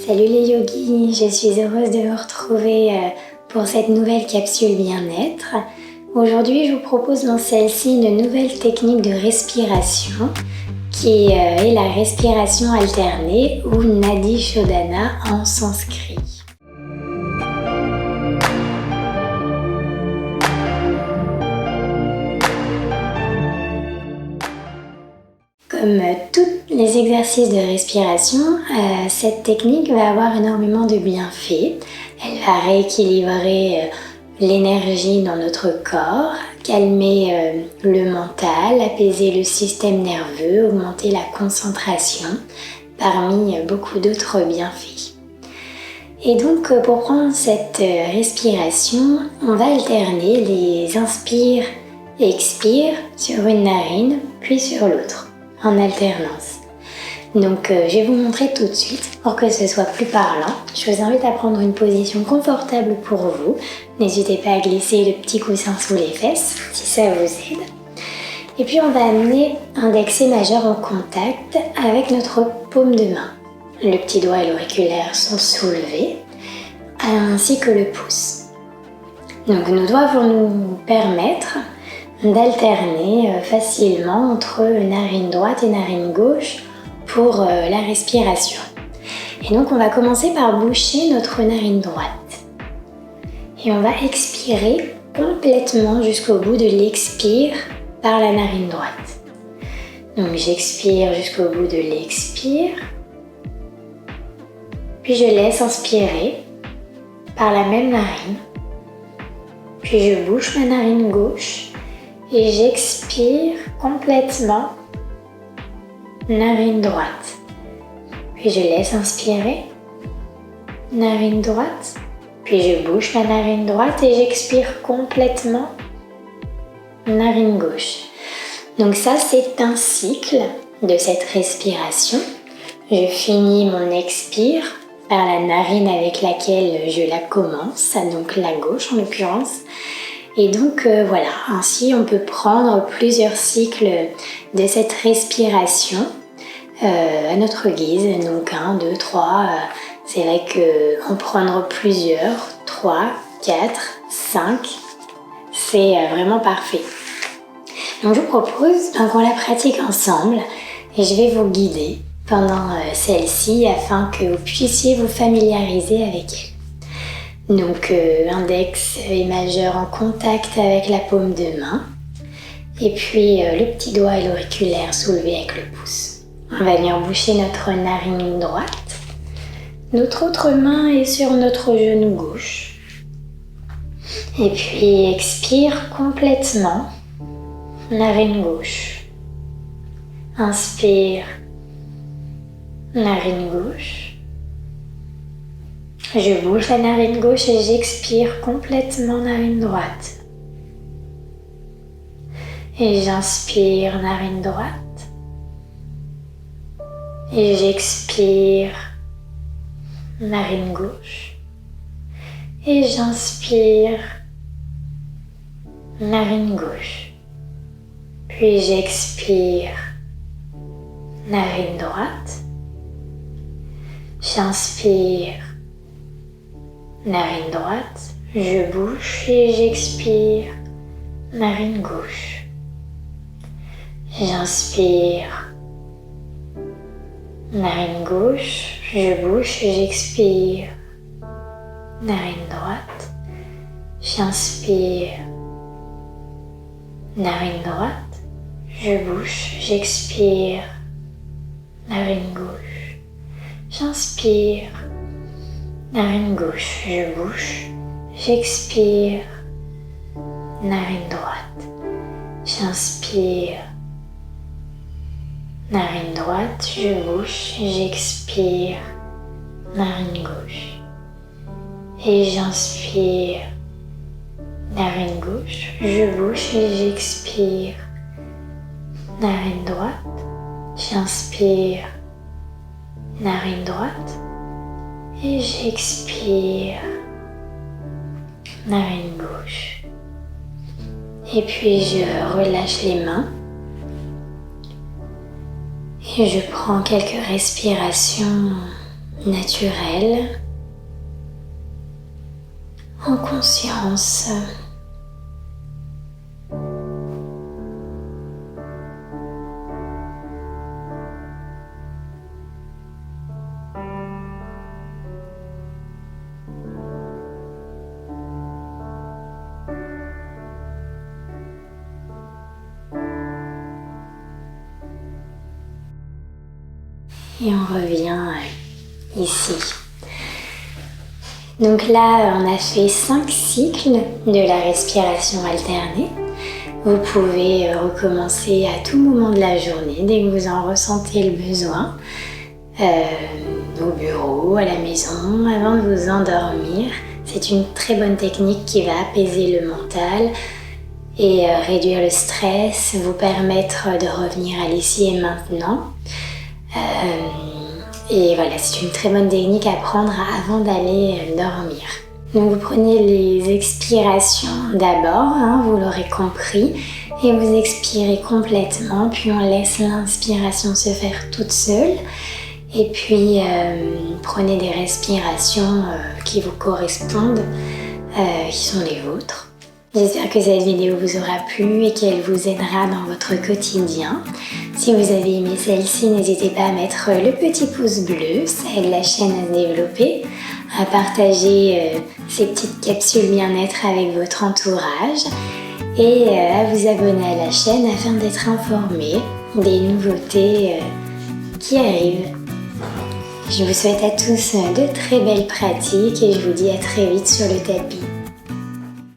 Salut les yogis, je suis heureuse de vous retrouver pour cette nouvelle capsule bien-être. Aujourd'hui, je vous propose dans celle-ci une nouvelle technique de respiration qui est la respiration alternée ou Nadi Shodhana en sanskrit. Comme tous les exercices de respiration, cette technique va avoir énormément de bienfaits. Elle va rééquilibrer l'énergie dans notre corps, calmer le mental, apaiser le système nerveux, augmenter la concentration, parmi beaucoup d'autres bienfaits. Et donc pour prendre cette respiration, on va alterner les inspires et expires sur une narine puis sur l'autre, en alternance. Donc je vais vous montrer tout de suite pour que ce soit plus parlant. Je vous invite à prendre une position confortable pour vous. N'hésitez pas à glisser le petit coussin sous les fesses si ça vous aide. Et puis on va amener index et majeur en contact avec notre paume de main. Le petit doigt et l'auriculaire sont soulevés, ainsi que le pouce. Donc nos doigts vont nous permettre d'alterner facilement entre narine droite et narine gauche pour la respiration. Et donc on va commencer par boucher notre narine droite. Et on va expirer complètement jusqu'au bout de l'expire par la narine droite. Donc j'expire jusqu'au bout de l'expire. Puis je laisse inspirer par la même narine. Puis je bouche ma narine gauche. Et j'expire complètement narine droite. Puis je laisse inspirer narine droite. Puis je bouche ma narine droite et j'expire complètement narine gauche. Donc ça, c'est un cycle de cette respiration. Je finis mon expire par la narine avec laquelle je la commence, donc la gauche en l'occurrence. Et donc voilà, ainsi on peut prendre plusieurs cycles de cette respiration à notre guise. Donc 1, 2, 3, c'est vrai qu'en prendre plusieurs, 3, 4, 5, c'est vraiment parfait. Donc je vous propose qu'on la pratique ensemble et je vais vous guider pendant celle-ci afin que vous puissiez vous familiariser avec elle. Donc index et majeur en contact avec la paume de main. Et puis le petit doigt et l'auriculaire soulevés avec le pouce. On va venir boucher notre narine droite. Notre autre main est sur notre genou gauche. Et puis expire complètement. Narine gauche. Inspire. Narine gauche. Je bouge la narine gauche et j'expire complètement narine droite. Et j'inspire narine droite. Et j'expire narine gauche. Et j'inspire narine gauche. Puis j'expire narine droite. J'inspire narine droite, je bouche et j'expire, narine gauche. J'inspire, narine gauche, je bouche et j'expire, narine droite. J'inspire, narine droite, je bouche, j'expire, narine gauche. J'inspire, narine gauche, je bouche, j'expire, narine droite. J'inspire, narine droite, je bouche, j'expire, narine gauche. Et j'inspire, narine gauche, je bouche et j'expire, narine droite. J'inspire, narine droite. Et j'expire, narine gauche. Et puis je relâche les mains. Et je prends quelques respirations naturel, en conscience. Et on revient ici. Donc là, on a fait 5 cycles de la respiration alternée. Vous pouvez recommencer à tout moment de la journée, dès que vous en ressentez le besoin, au bureau, à la maison, avant de vous endormir. C'est une très bonne technique qui va apaiser le mental et réduire le stress, vous permettre de revenir à l'ici et maintenant. Et voilà, c'est une très bonne technique à prendre avant d'aller dormir. Donc vous prenez les expirations d'abord, vous l'aurez compris, et vous expirez complètement, puis on laisse l'inspiration se faire toute seule. Et puis prenez des respirations qui vous correspondent, qui sont les vôtres. J'espère que cette vidéo vous aura plu et qu'elle vous aidera dans votre quotidien. Si vous avez aimé celle-ci, n'hésitez pas à mettre le petit pouce bleu, ça aide la chaîne à se développer, à partager ces petites capsules bien-être avec votre entourage et à vous abonner à la chaîne afin d'être informé des nouveautés qui arrivent. Je vous souhaite à tous de très belles pratiques et je vous dis à très vite sur le tapis.